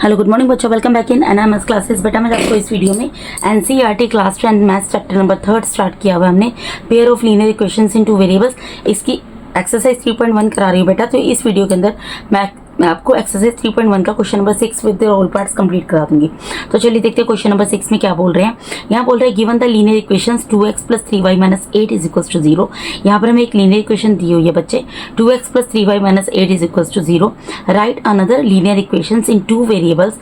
Hello good morning बच्चों, welcome back in NMS classes. बेटा मैं आपको इस वीडियो में NCERT class 10 maths chapter number 3 start किया हुआ हमने, pair of linear equations in two variables. इसकी एक्सरसाइज 3.1 करा रही हूँ बेटा। तो इस वीडियो के अंदर मैं आपको एक्सरसाइज 3.1 का question number 6 with all parts complete करा दूंगी। तो चलिए देखते हैं क्वेश्चन नंबर 6 में क्या बोल रहे हैं। यहाँ बोल रहे हैं given the linear equations 2x + 3y - 8 = 0। यहाँ पर हमें एक लीनियर इक्वेशन दी हुई है बच्चे, 2x + 3y - 8 = 0। Right another linear equations इन टू वेरिएबल्स।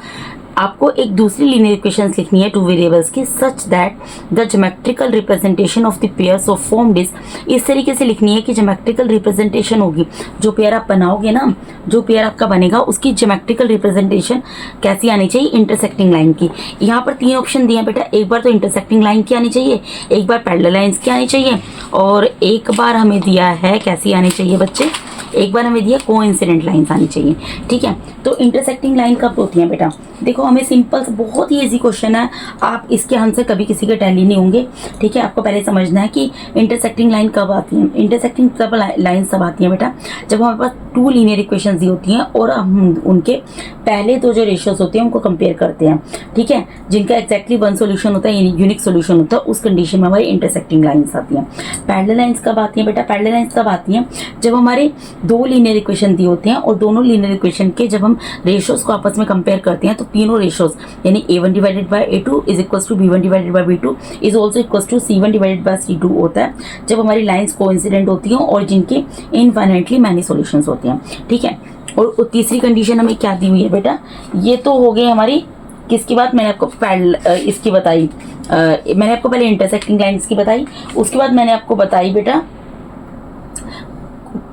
आपको एक दूसरी लीनियर इक्वेशंस लिखनी है टू वेरिएबल्स की, such that the geometrical representation of the pairs of formed is. इस तरीके से लिखनी है कि ज्योमेट्रिकल रिप्रेजेंटेशन होगी, जो पेयर आप बनाओगे ना, जो पेयर आपका बनेगा उसकी ज्योमेट्रिकल रिप्रेजेंटेशन कैसी आनी चाहिए, इंटरसेक्टिंग लाइन की। यहाँ पर 3 ऑप्शन दिए हैं बेटा, एक बार तो इंटरसेक्टिंग लाइन की आनी चाहिए, एक बार पैरेलल लाइंस की आनी चाहिए, और एक बार हमें दिया है कैसी आनी चाहिए बच्चे, एक बार हमें दिया कोइंसिडेंट लाइंस आनी चाहिए। ठीक है, तो इंटरसेक्टिंग लाइन कब होती है बेटा, देखो हमें सिंपल बहुत ही इजी क्वेश्चन है, आप इसके आंसर कभी किसी के टैली नहीं होंगे। ठीक है, आपको पहले समझना है कि इंटरसेक्टिंग लाइन कब आती है। इंटरसेक्टिंग तब लाइन सब आती है बेटा जब हमारे पास 2 लीनियर इक्वेशन दी होती हैं और हम उनके पहले 2 जो रेशियोज होते हैं उनको कंपेयर करते हैं। ठीक है, जिनका एक्जैक्टली 1 सोल्यूशन होता है, यूनिक सोल्यूशन होता है, उस कंडीशन में हमारी इंटरसेक्टिंग लाइन्स आती हैं। पैरेलल लाइन्स कब आती हैं बेटा, पैरेलल लाइन्स तब आती हैं जब हमारे 2 लीनियर इक्वेशन दिए होते हैं और दोनों लीनियर इक्वेशन के जब हम रेशियोज को आपस में कंपेयर करते हैं तो तीनों रेशियोज यानी a1 / a2 is equal to b1 / b2 is also equal to c1 / c2 होता है जब हमारी लाइंस कोइंसिडेंट होती हैं और जिनके इनफाइनाइटली मैनी सॉल्यूशंस होते हैं। ठीक है, और तीसरी कंडीशन हमें क्या दी हुई है बेटा, ये तो हो गई हमारी किसकी बात, मैंने आपको इसकी बताई, मैंने आपको पहले इंटरसेक्टिंग लाइंस की बताई, उसके बाद मैंने आपको बताई बेटा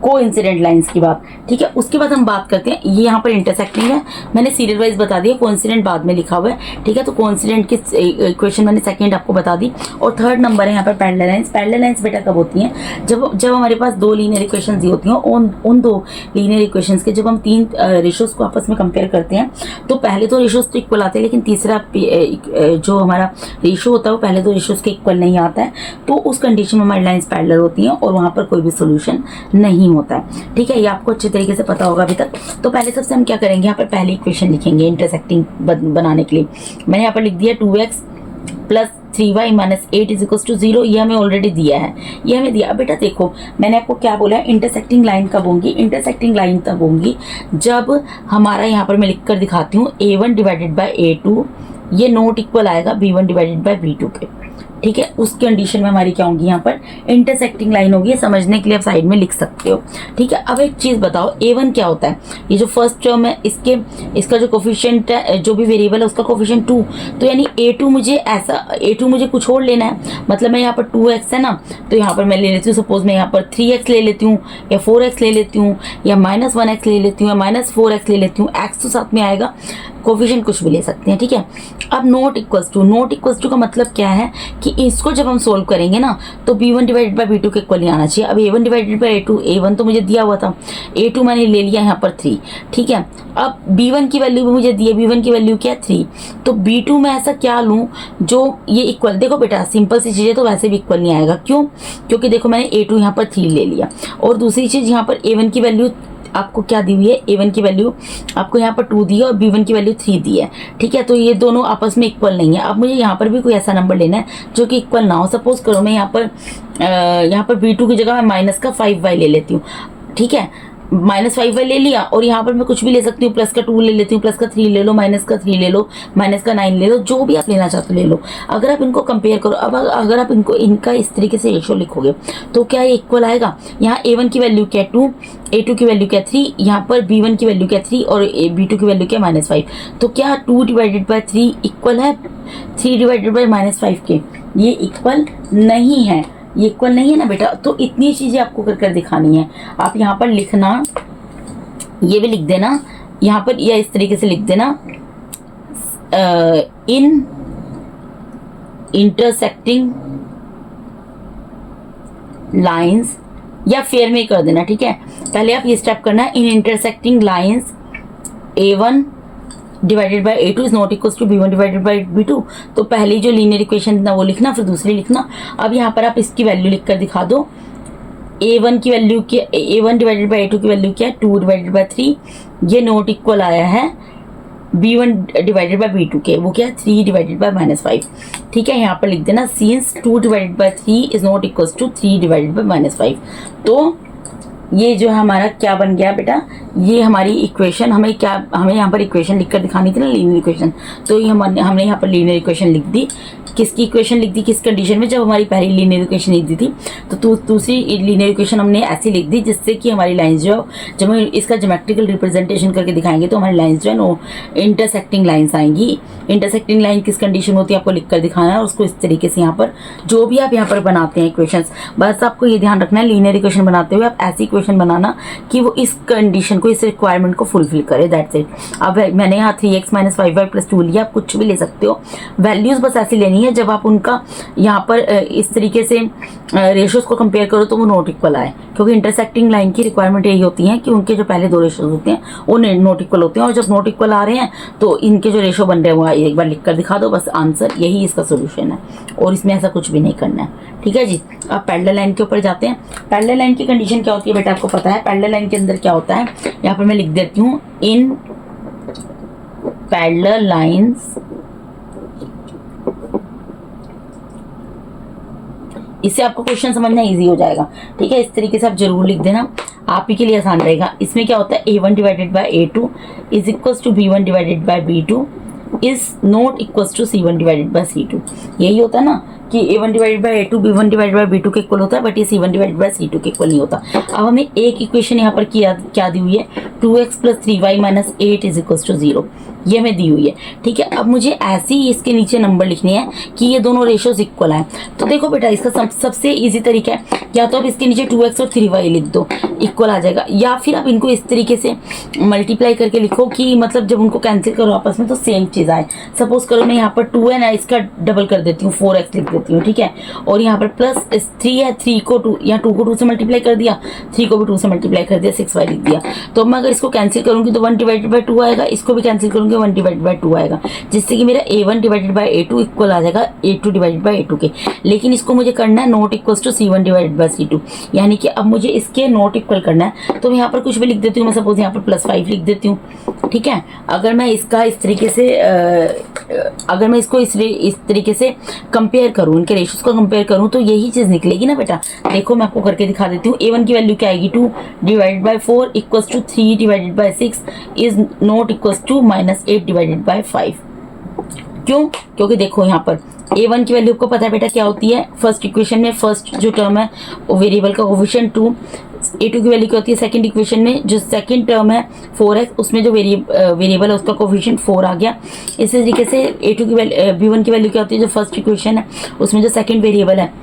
कोइंसिडेंट लाइंस की बात। ठीक है, उसके बाद हम बात करते हैं, ये यहाँ पर इंटरसेक्टिंग है, मैंने सीरियल वाइज बता दिया, कोइंसिडेंट बाद में लिखा हुआ है। ठीक है, तो कोइंसिडेंट की इक्वेशन मैंने सेकंड आपको बता दी। और थर्ड नंबर है यहाँ पर पैरेलल लाइंस। पैरेलल लाइंस बेटा कब होती हैं, जब हमारे पास 2 लीनियर इक्वेशन दी होती हैं, उन 2 लीनियर इक्वेशंस के जब हम 3 रेशियोज को आपस में कंपेयर करते हैं तो पहले 2 रेशियोज तो इक्वल आते हैं, लेकिन तीसरा जो हमारा रेशियो होता है वो पहले 2 रेशियोज के इक्वल नहीं आता है, तो उस कंडीशन में हमारी लाइन्स पैरेलल होती हैं और वहाँ पर कोई भी सोल्यूशन नहीं होता है। ठीक है, ये आपको अच्छे तरीके से पता होगा अभी तक। तो पहले सबसे हम क्या करेंगे, यहाँ पर पहली इक्वेशन लिखेंगे इंटरसेक्टिंग बनाने के लिए। मैंने यहाँ पर लिख दिया 2x + 3y - 8 = 0। ये हमें ऑलरेडी दिया है, ये हमें दिया। बेटा देखो मैंने आपको क्या बोला है, इंटरसेक्टिंग लाइन कब होंगी, इंटरसेक्टिंग लाइन तब होंगी जब हमारा, यहाँ पर मैं लिख कर दिखाती हूँ, a1 / a2 ये नॉट इक्वल आएगा b1 / b2 के। ठीक है, उस कंडीशन में हमारी क्या होगी, यहाँ पर इंटरसेक्टिंग लाइन होगी। समझने के लिए आप साइड में लिख सकते हो। ठीक है, अब एक चीज बताओ, a1 क्या होता है, ये जो फर्स्ट टर्म है इसका जो कोफिशिएंट है, जो भी वेरिएबल है उसका कोफिशिएंट 2, तो यानी a2 मुझे कुछ और लेना है। मतलब मैं यहाँ पर 2x है ना, तो यहाँ पर मैं ले लेती हूँ, सपोज मैं यहाँ पर 3x ले लेती हूँ या 4x ले लेती हूँ या -1x ले लेती हूँ या -4x ले लेती हूँ, x तो साथ में आएगा, कोफिशिएंट कुछ भी ले सकते हैं। ठीक है, अब नॉट इक्वल्स टू का मतलब क्या है कि इसको जब हम सोल्व करेंगे ना तो b1 / b2 के इक्वल ही आना चाहिए। अब a1 / a2, a1 तो मुझे दिया हुआ था, a2 मैंने ले लिया यहाँ पर 3। ठीक है, अब b1 की वैल्यू भी मुझे दी है, b1 की वैल्यू क्या है 3, तो b2 में ऐसा क्या लूँ जो ये इक्वल, देखो बेटा सिंपल सी चीज़ें तो वैसे भी इक्वल नहीं आएगा, क्यों, क्योंकि देखो मैंने a2 यहाँ पर 3 ले लिया, और दूसरी चीज़ यहाँ पर a1 की वैल्यू आपको क्या दी हुई है, a1 की वैल्यू आपको यहाँ पर 2 दी है और b1 की वैल्यू 3 दी है। ठीक है, तो ये दोनों आपस में इक्वल नहीं है। अब मुझे यहाँ पर भी कोई ऐसा नंबर लेना है जो कि इक्वल ना हो। सपोज करो मैं यहाँ पर b2 की जगह मैं -5y ले लेती हूँ। ठीक है, -5y ले लिया और यहाँ पर मैं कुछ भी ले सकती हूँ, +2 ले लेती हूँ, +3 ले लो, -3 ले लो, -9 ले लो, जो भी आप लेना चाहते हो ले लो। अगर आप इनको कंपेयर करो, अब अगर आप इनका इस तरीके से रेशियो लिखोगे तो क्या ये इक्वल आएगा। यहाँ a1 की वैल्यू क्या 2, a2 की वैल्यू क्या 3, यहाँ पर b1 की वैल्यू क्या 3 और b2 की वैल्यू क्या -5, तो क्या 2 / 3 इक्वल है 3 / -5 के, ये इक्वल नहीं है, ये इक्वल नहीं है ना बेटा। तो इतनी चीजें आपको कर दिखानी है। आप यहाँ पर लिखना, ये भी लिख देना यहाँ पर, या इस तरीके से लिख देना, इन इंटरसेक्टिंग लाइंस, या फेयर में कर देना। ठीक है, पहले आप ये स्टेप करना, इन intersecting lines a1 / a2 is not equal to b1 / b2। तो पहली जो लीनियर इक्वेशन ना वो लिखना, फिर दूसरी लिखना। अब यहाँ पर आप इसकी वैल्यू लिख कर दिखा दो, a1 की वैल्यू क्या, a1 / a2 की वैल्यू क्या है 2 / 3, ये नॉट इक्वल आया है b1 डिवाइडेड बाय b2 के, वो क्या है 3 डिवाइडेड बाय -5। ठीक है, यहाँ पर लिख देना since 2 divided by 3 is not equals to 3 divided by -5। तो ये जो है हमारा क्या बन गया बेटा, ये हमारी इक्वेशन, हमें यहाँ पर इक्वेशन लिखकर दिखानी थी ना, लीनियर इक्वेशन। तो ये हमने यहाँ पर लीनियर इक्वेशन लिख दी। किसकी इक्वेशन लिख दी, किस कंडीशन में, जब हमारी पहली लीनियर इक्वेशन लिख दी थी तो दूसरी लीनियर इक्वेशन हमने ऐसी लिख दी जिससे कि हमारी लाइंस जो है, जब हम इसका ज्योमेट्रिकल रिप्रेजेंटेशन करके दिखाएंगे तो हमारी लाइंस जो है नो इंटरसेक्टिंग लाइंस आएंगी। इंटरसेक्टिंग लाइन किस कंडीशन में होती है आपको लिख कर दिखाना है, और उसको इस तरीके से यहाँ पर जो भी आप यहाँ पर बनाते हैं इक्वेशन, बस आपको ये ध्यान रखना है लीनियर इक्वेशन बनाते हुए आप ऐसी इक्वेशन बनाना कि वो इस कंडीशन को, इस रिक्वायरमेंट को फुलफिल करे, दैट्स इट। अब मैंने यहाँ 3x - 5y + 2 लिया, आप कुछ भी ले सकते हो, वैल्यूज बस ऐसी लेनी है जब आप उनका यहाँ पर इस तरीके से रेशियोज को कंपेयर करो तो वो नॉट इक्वल आए, क्योंकि इंटरसेक्टिंग लाइन की रिक्वायरमेंट यही होती है कि उनके जो पहले दो रेशियोज होते हैं वो नॉट इक्वल होते हैं, और जब नॉट इक्वल आ रहे हैं तो इनके जो रेशियो बन रहे हैं वो एक बार लिख कर दिखा दो, बस आंसर, यही इसका सोल्यूशन है, और इसमें ऐसा कुछ भी नहीं करना है। ठीक है जी, अब पैरेलल लाइन के ऊपर जाते हैं। पैरेलल लाइन की कंडीशन क्या होती है बेटा, आपको पता है पैरेलल लाइन के अंदर क्या होता है, यहाँ पर मैं लिख देती हूँ, इन पैरेलल लाइंस, इससे आपको क्वेश्चन समझना इजी हो जाएगा। ठीक है, इस तरीके से आप जरूर लिख देना, आप ही के लिए आसान रहेगा। इसमें क्या होता है, a1 divided by a2 is equals to b1 divided by b2 is not equals to c1 divided by c2। यही होता है ना कि a1 divided by a2 b1 divided by b2 के इक्वल होता है, बट ये c1 डिवाइडेड बाय c2 के इक्वल नहीं होता। अब हमें एक इक्वेशन यहाँ पर क्या दी हुई है, 2x + 3y - 8 is equals to 0, ये हमें दी हुई है। ठीक है, अब मुझे ऐसे ही इसके नीचे नंबर लिखने हैं कि ये दोनों रेशियोज इक्वल हैं। तो देखो बेटा, इसका सबसे इजी तरीका है, या तो आप इसके नीचे 2x और 3y लिख दो, इक्वल आ जाएगा, या फिर आप इनको इस तरीके से मल्टीप्लाई करके लिखो कि मतलब जब उनको कैंसिल करो आपस में तो सेम चीज़ आए। सपोज करो मैं यहाँ पर 2 है ना, इसका डबल कर देती हूँ, 4x लिख देती हूँ। ठीक है, और यहाँ पर +3 है, 3 को 2 या 2 को 2 से मल्टीप्लाई कर दिया, 3 को भी 2 से मल्टीप्लाई कर दिया, 6y लिख दिया। तो मैं अगर इसको कैंसिल करूँगी तो 1 डिवाइडेड बाय 2 आएगा, इसको भी कैंसिल करूँगी 1 डिवाइडेड बाय 2 आएगा, जिससे कि मेरा a1 divided by a2 equal आ जाएगा a2 डिवाइडेड बाय a2 के। लेकिन इसको मुझे करना है not equals to c1 divided by c2, यानी कि अब मुझे इसके नॉट इक्वल करना है। तो मैं यहाँ पर कुछ भी लिख देती हूँ, मैं सपोज यहाँ पर +5 लिख देती हूँ। ठीक है, अगर मैं इसका इस तरीके से अगर मैं इसको इस तरीके से कंपेयर करूँ, इनके रेशियोज को कंपेयर करूँ तो यही चीज़ निकलेगी ना बेटा। देखो मैं आपको करके दिखा देती हूँ। a1 की वैल्यू क्या आएगी, 2 divided by 4 equals to 3 divided by 6 is not equals to -8 divided by 5। क्यों? क्योंकि देखो यहाँ पर a1 की वैल्यू को पता है बेटा क्या होती है, फर्स्ट इक्वेशन में फर्स्ट जो टर्म है वो वेरिएबल का कोफिशिएंट 2, a2 की वैल्यू क्या होती है, सेकंड इक्वेशन में जो सेकंड टर्म है 4x, उसमें जो वेरिएबल है उसका कोफिशिएंट 4 आ गया। इसी तरीके से a2 की वैल्यू, b1 की वैल्यू क्या होती है, जो फर्स्ट इक्वेशन है उसमें जो सेकंड वेरिएबल है,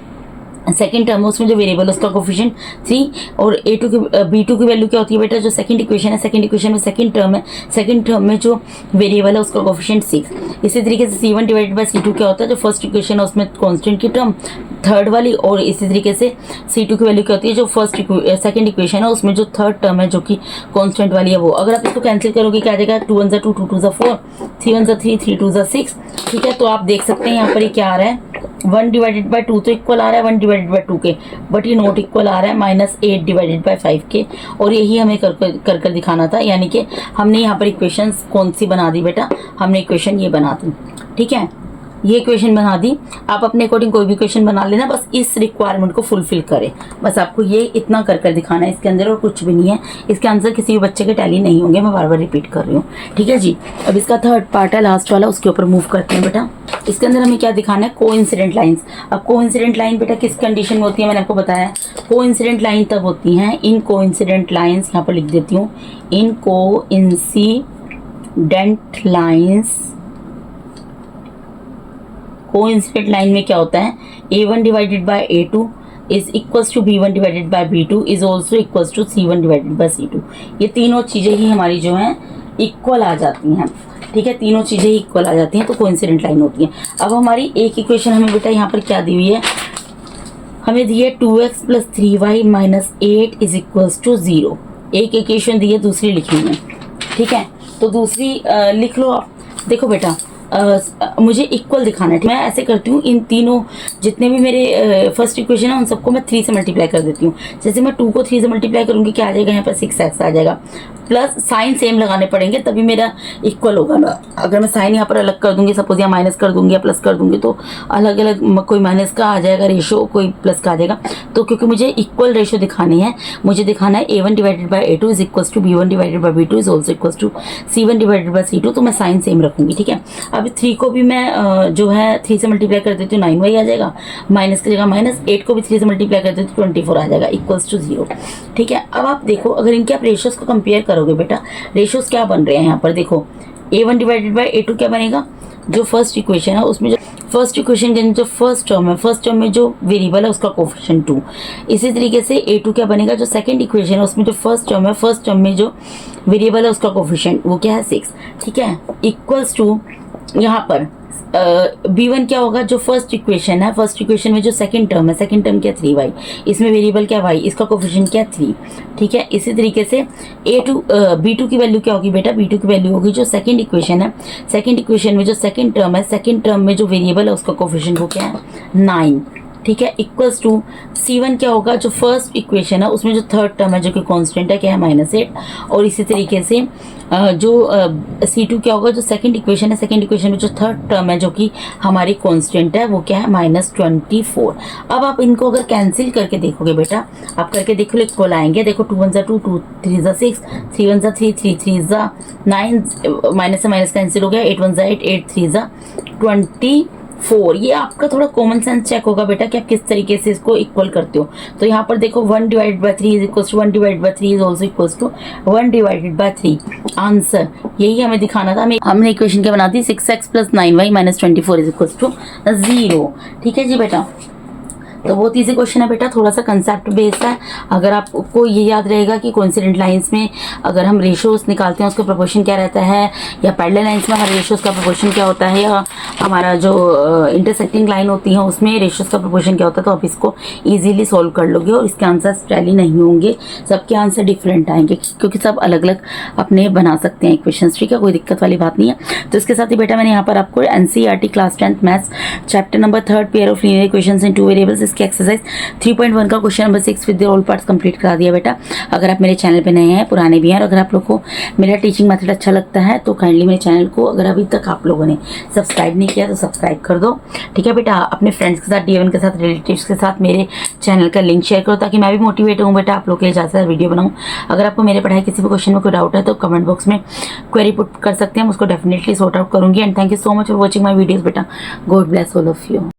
सेकंड टर्म है उसमें जो वेरिएबल उसका कोफिशिएंट 3, और b2 की वैल्यू क्या होती है बेटा, जो सेकंड इक्वेशन है, सेकंड इक्वेशन में सेकंड टर्म है, सेकंड टर्म में जो वेरिएबल है उसका कोफिशिएंट 6। इसी तरीके से c1 डिवाइडेड बाय c2 क्या होता है, जो फर्स्ट इक्वेशन है उसमें कांस्टेंट की टर्म थर्ड वाली, और इसी तरीके से c2 की वैल्यू क्या होती है, जो सेकंड इक्वेशन है उसमें जो थर्ड टर्म है जो कि कांस्टेंट वाली है वो। अगर आप इसको कैंसिल करोगे क्या आ जाएगा, 2 1 2 2 2 4, 3 1 3 3 2 6। ठीक है, तो आप देख सकते हैं यहाँ पर ये क्या आ रहा है, 1 डिवाइडेड बाय 2 तो इक्वल आ रहा है 1 डिवाइडेड बाय 2 के, बट ये नॉट इक्वल आ रहा है -8 डिवाइडेड बाय 5 के, और यही हमें कर दिखाना था। यानी कि हमने यहाँ पर इक्वेशंस कौन सी बना दी बेटा, हमने इक्वेशन ये बना दी। ठीक है, ये इक्वेशन बना दी, आप अपने अकॉर्डिंग कोई भी इक्वेशन बना लेना, बस इस रिक्वायरमेंट को फुलफिल करें, बस आपको ये इतना कर दिखाना है इसके अंदर, और कुछ भी नहीं है। इसके आंसर किसी भी बच्चे के टैली नहीं होंगे, मैं बार बार रिपीट कर रही हूँ। ठीक है जी, अब इसका थर्ड पार्ट है लास्ट वाला, उसके ऊपर मूव करते हैं बेटा। इसके अंदर हमें क्या दिखाना है, कोइंसिडेंट लाइंस। अब कोइंसिडेंट लाइन बेटा किस कंडीशन में होती है, मैंने आपको बताया कोइंसिडेंट लाइन तब होती हैं, इन कोइंसिडेंट लाइन्स, यहाँ पर लिख देती हूँ, in coincident lines. Coincident line में क्या होता है, a1 divided by a2 is equals to b1 divided by b2 is also equals to c1 divided by c2। ये तीनों चीज़ें ही हमारी जो हैं इक्वल आ जाती हैं। ठीक है, तीनों चीज़ें ही इक्वल आ जाती हैं तो कोइंसिडेंट लाइन होती है। अब हमारी एक इक्वेशन हमें बेटा यहाँ पर क्या दी हुई है, हमें दी है 2x + 3y - 8 is equals to 0। एक इक्वेशन दी है, दूसरी लिखी है। ठीक है, तो दूसरी लिख लो आप। देखो बेटा, मुझे इक्वल दिखाना है। मैं ऐसे करती हूँ, इन तीनों जितने भी मेरे फर्स्ट इक्वेशन है उन सबको मैं 3 से मल्टीप्लाई कर देती हूँ। जैसे मैं 2 को 3 से मल्टीप्लाई करूँगी, क्या आ जाएगा यहाँ पर 6x आ जाएगा, प्लस साइन सेम लगाने पड़ेंगे तभी मेरा इक्वल होगा ना। अगर मैं साइन यहाँ पर अलग कर दूंगी, सपोज यहाँ माइनस कर दूंगी या प्लस कर दूंगी, तो अलग अलग कोई माइनस का आ जाएगा रेशो, कोई प्लस का आ जाएगा। तो क्योंकि मुझे इक्वल रेशो दिखानी है, मुझे दिखाना है a1 divided by a2 is equal to b1 divided by b2 is also equal to c1 divided by c2, तो मैं साइन सेम रखूंगी। ठीक है, अब 3 को भी मैं जो है 3 से मल्टीप्लाई कर देती हूँ, 9y आ जाएगा, माइनस की जगह माइनस, 8 को भी 3 से मल्टीप्लाई कर देती हूँ, 24 आ जाएगा इक्वल्स टू 0। ठीक है, अब आप देखो अगर इनके आप रेशियोज को कंपेयर करोगे बेटा, रेशियोज क्या बन रहे हैं यहाँ पर देखो, a1 डिवाइडेड बाई a2 क्या बनेगा, जो फर्स्ट इक्वेशन है उसमें जो फर्स्ट इक्वेशन के जो फर्स्ट टर्म है, फर्स्ट टर्म में जो वेरिएबल है उसका कोफिशिएंट 2। इसी तरीके से a2 क्या बनेगा, जो सेकंड इक्वेशन है उसमें जो फर्स्ट टर्म है, फर्स्ट टर्म में जो वेरिएबल है उसका कोफिशिएंट वो क्या है 6। ठीक है, इक्वल्स टू यहाँ पर b1 क्या होगा, जो फर्स्ट इक्वेशन है, फर्स्ट इक्वेशन में जो सेकंड टर्म है, सेकंड टर्म क्या 3y, इसमें वेरिएबल क्या y, इसका कोफिशिएंट क्या 3। ठीक है, इसी तरीके से b2 की वैल्यू क्या होगी बेटा, b2 की वैल्यू होगी जो सेकंड इक्वेशन है, सेकंड इक्वेशन में जो सेकंड टर्म है, सेकंड टर्म में जो वेरिएबल है उसका कोफिशिएंट वो क्या है 9। ठीक है, इक्वल्स टू c1 क्या होगा, जो फर्स्ट इक्वेशन है उसमें जो थर्ड टर्म है जो कि कांस्टेंट है क्या है -8। और इसी तरीके से जो c2 क्या होगा, जो सेकंड इक्वेशन है, सेकंड इक्वेशन में जो थर्ड टर्म है जो कि हमारी कांस्टेंट है वो क्या है -24। अब आप इनको अगर कैंसिल करके देखोगे बेटा, आप करके देखो इक्वल आएंगे। देखो 2 1 2 2 3 6 3 1 3 3 3 9, माइनस से माइनस कैंसिल हो गया, 8 1 8 8 3 24। ये आपका थोड़ा कॉमन सेंस चेक होगा बेटा कि आप किस तरीके से इसको इक्वल करते हो। तो यहाँ पर देखो 1 divided by 3 is equal to 1 divided by 3 is also equal to 1 divided by 3। Answer यही हमें दिखाना था। हमने इक्वेशन क्या बना दी, 6x plus 9y minus 24 is equal to 0। ठीक है जी बेटा, तो बहुत ईजी क्वेश्चन है बेटा, थोड़ा सा कंसेप्ट बेस्ड है। अगर आपको ये याद रहेगा कि कोइंसिडेंट लाइंस में अगर हम रेशियोज निकालते हैं उसका प्रोपोर्शन क्या रहता है, या पैरेलल लाइंस में हमारे रेशियोज का प्रोपोर्शन क्या होता है, या हमारा जो इंटरसेक्टिंग लाइन होती है उसमें रेशियोज का प्रोपोर्शन क्या होता है, तो आप इसको ईजिली सॉल्व कर लोगे और इसके आंसर्स टैली नहीं होंगे, सबके आंसर डिफरेंट आएंगे क्योंकि सब अलग अलग अपने बना सकते हैं इक्वेशन। ठीक है, कोई दिक्कत वाली बात नहीं है। तो इसके साथ ही बेटा मैंने यहाँ पर आपको NCERT class 10th maths chapter number 3 pair of linear equations in 2 variables की एक्सरसाइज 3.1 का question number 6 with all parts complete करा दिया बेटा। अगर आप मेरे चैनल पे नए हैं, पुराने भी हैं, और अगर आप लोग को मेरा टीचिंग मेथड अच्छा लगता है तो काइंडली मेरे चैनल को अगर अभी तक आप लोगों ने सब्सक्राइब नहीं किया तो सब्सक्राइब कर दो। ठीक है बेटा, अपने फ्रेंड्स के साथ, D1 के साथ, रिलेटिव्स के साथ मेरे चैनल का लिंक शेयर करो ताकि मैं भी मोटिवेट हूँ बेटा आप लोग के लिए ज़्यादा से वीडियो बनाऊँ। अगर आपको मेरे पढ़ाई किसी भी क्वेश्चन में कोई डाउट है तो कमेंट बॉक्स में क्वेरी पुट कर सकते हैं, उसको डेफिनेटली सॉर्ट आउट करूँगी। And thank you so much for watching my videos बेटा। God bless all of you.